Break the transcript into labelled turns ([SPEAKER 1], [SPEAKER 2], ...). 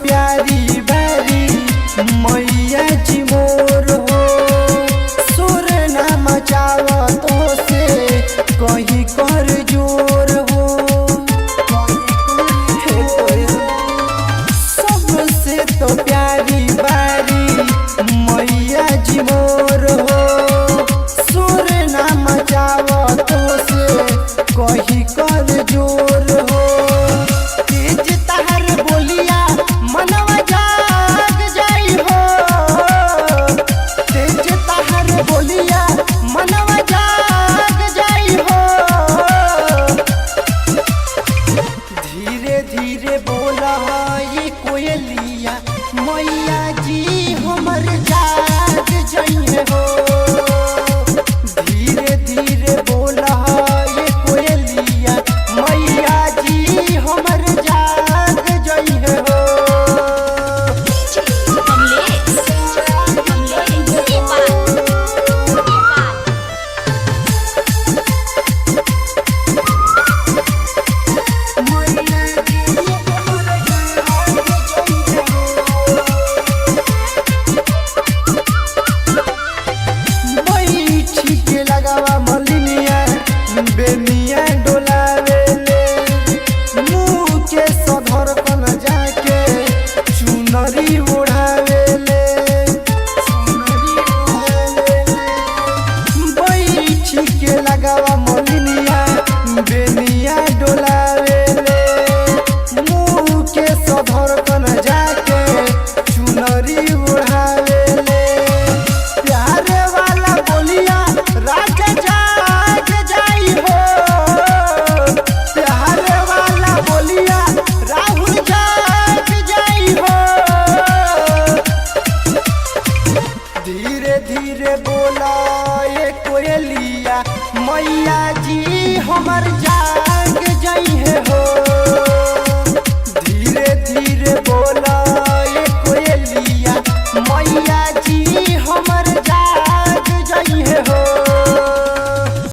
[SPEAKER 1] प्यारी बैरी मैया जी मोर हो। सुर न मचावतो से कहीं कर जोर हो। सबसे तो प्यारी बैरी मैया जी मोर हो। सुर न मचावतो से कहीं कर जोर हो। तेज तहर बोलिया मनवा जाग जाई हो। तेज तहर बोलिया मनवा जाग जाई हो। धीरे धीरे बोला ये कोयलिया मैया जी हमर जाग जाई हो। धीरे धीरे बोला ये कोयलिया मैया जी हमर जाग जाई हो। लगावा मलिनिया बेनिया डोलावेले मुँह के सधर कन जाके चुनरी ओढ़ावेले। बैठी के लगावा मलिनिया बेनिया डोलावेले मुँह के सधर कन जाके चुनरी ओढ़ावेले। प्यारे वाला बोलिया राजा जाग जाई हो। प्यारे वाला बोलिया राहुल जाग जाई हो। धीरे धीरे बोला ये कोयलिया मैया जी हमर